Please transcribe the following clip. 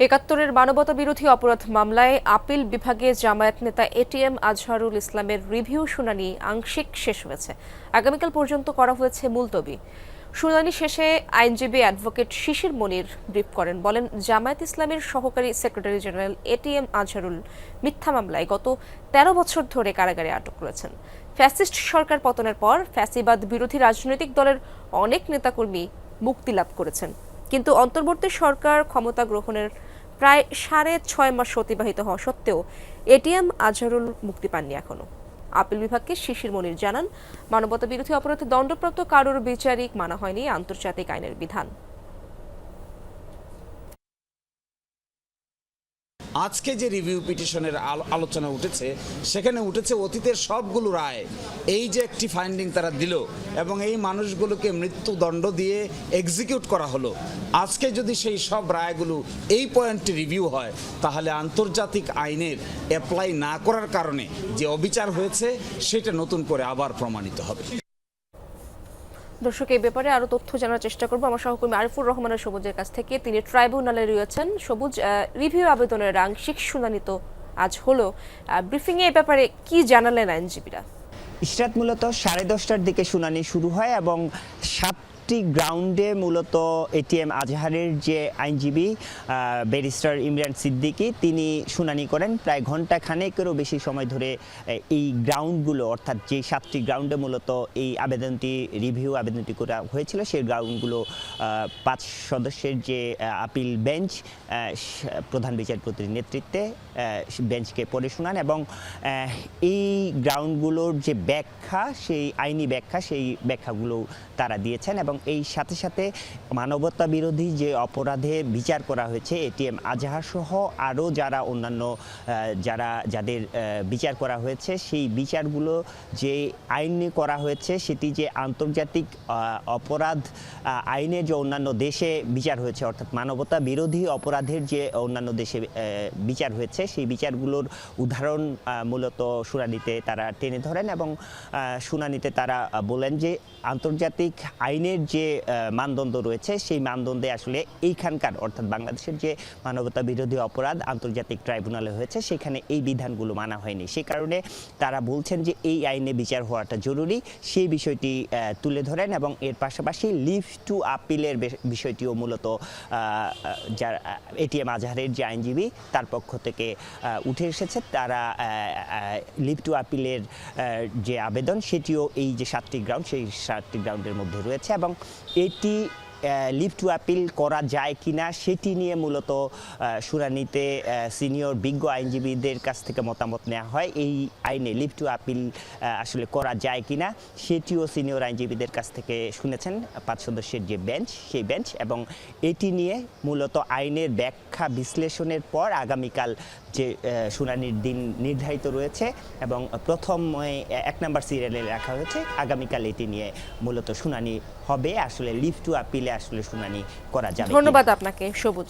একাত্তরের মানবতা বিরোধী অপরাধ মামলায় আপিল বিভাগে জামায়াত নেতা এটিএম আজহারুল ইসলামের রিভিউ শুনানি আংশিক শেষ হয়েছে। আগামীকাল পর্যন্ত করা হয়েছে মুলতবি। শুনানি শেষে আইনজীবী অ্যাডভোকেট শিশির মনির ব্রিফ করেন, বলেন জামায়াত ইসলামের সহকারী সেক্রেটারি জেনারেল এটিএম আজহারুল মিথ্যা মামলায় গত ১৩ বছর ধরে কারাগারে আটক রয়েছেন। ফ্যাসিস্ট সরকার পতনের পর ফ্যাসিবাদ বিরোধী রাজনৈতিক দলের অনেক নেতাকর্মী মুক্তি লাভ করেছেন, কিন্তু অন্তর্বর্তী সরকার ক্ষমতা গ্রহণের প্রায় ৬.৫ মাস অতিবাহিত হওয়া সত্ত্বেও এটিএম আজহারুল মুক্তি পাননি এখনো। আপিল বিভাগকে শিশির মনির জানান, মানবতা বিরোধী অপরাধে দণ্ডপ্রাপ্ত কারোর বিচারিক মানা হয়নি আন্তর্জাতিক আইনের বিধান। আজকে যে রিভিউ পিটিশনের আলোচনা উঠেছে, সেখানে উঠেছে অতীতের সবগুলো রায়। এই যে একটি ফাইন্ডিং তারা দিল এবং এই মানুষগুলোকে মৃত্যুদণ্ড দিয়ে এক্সিকিউট করা হলো, আজকে যদি সেই সব রায়গুলো এই পয়েন্টে রিভিউ হয়, তাহলে আন্তর্জাতিক আইনের অ্যাপ্লাই না করার কারণে যে অবিচার হয়েছে সেটা নতুন করে আবার প্রমাণিত হবে। দর্শক, এই ব্যাপারে আরো তথ্য জানার চেষ্টা করব আমার সহকর্মী আরিফুর রহমানের সবুজের কাছ থেকে। তিনি ট্রাইব্যুনালে রয়েছেন। সবুজ, রিভিউ আবেদনের আংশিক শুনানি তো আজ হলো, ব্রিফিং এ ব্যাপারে কি জানালেন আইনজীবীরা? ইশরাত, মূলত 10:30টার দিকে শুনানি শুরু হয় এবং 7টি গ্রাউন্ডে মূলত এটিএম আজহারের যে আইনজীবী ব্যারিস্টার ইমরান সিদ্দিকী, তিনি শুনানি করেন। প্রায় ঘন্টা খানেকেরও বেশি সময় ধরে এই গ্রাউন্ডগুলো, অর্থাৎ যে 7টি গ্রাউন্ডে মূলত এই রিভিউ আবেদনটি করা হয়েছিল, সেই গ্রাউন্ডগুলো 5 সদস্যের যে আপিল বেঞ্চ প্রধান বিচারপতির নেতৃত্বে বেঞ্চকে পড়ে শোনান এবং এই গ্রাউন্ডগুলোর যে ব্যাখ্যা, সেই আইনি ব্যাখ্যা, সেই ব্যাখ্যাগুলো তারা দিয়েছেন এবং এই সাথে সাথে মানবতা বিরোধী যে অপরাধে বিচার করা হয়েছে এটিএম আজহার সহ আরও যারা অন্যান্য যাদের বিচার করা হয়েছে, সেই বিচারগুলো যে আইনে করা হয়েছে সেটি যে আন্তর্জাতিক অপরাধ আইনে যে অন্যান্য দেশে বিচার হয়েছে, অর্থাৎ মানবতা বিরোধী অপরাধের যে অন্যান্য দেশে বিচার হয়েছে, সেই বিচারগুলোর উদাহরণ মূলত শুনানিতে তারা টেনে ধরেন এবং শুনানিতে তারা বলেন যে আন্তর্জাতিক আইনের যে মানদণ্ড রয়েছে, সেই মানদণ্ডে আসলে এইখানকার, অর্থাৎ বাংলাদেশের যে মানবতা বিরোধী অপরাধ আন্তর্জাতিক ট্রাইব্যুনালে হয়েছে, সেখানে এই বিধানগুলো মানা হয়নি। সে কারণে তারা বলছেন যে এই আইনে বিচার হওয়াটা জরুরি, সেই বিষয়টি তুলে ধরেন এবং এর পাশাপাশি লিভ টু আপিলের বিষয়টিও মূলত যার এটিএম আজহারের যে আইনজীবী, তার পক্ষ থেকে উঠে এসেছে। তারা লিভ টু আপিলের যে আবেদন, সেটিও এই যে 7টি গ্রাউন্ড, সেই 7টি গ্রাউন্ডের মধ্যে রয়েছে এবং এটি লিভ টু আপিল করা যায় কিনা সেটি নিয়ে মূলত শুনানিতে সিনিয়র বিজ্ঞ আইনজীবীদের কাছ থেকে মতামত নেওয়া হয়। এই আইনে লিভ টু আপিল আসলে করা যায় কিনা সেটিও সিনিয়র আইনজীবীদের কাছ থেকে শুনেছেন 5 সদস্যের যে বেঞ্চ, সেই বেঞ্চ, এবং এটি নিয়ে মূলত আইনের ব্যাখ্যা বিশ্লেষণের পর আগামীকাল যে শুনানির দিন নির্ধারিত রয়েছে এবং প্রথম 1 নম্বর সিরিয়ালে রাখা হয়েছে, আগামীকাল এটি নিয়ে মূলত শুনানি হবে। আসলে লিভ টু আপিলে আসলে শুনানি করা যাবে। ধন্যবাদ আপনাকে সবুজ।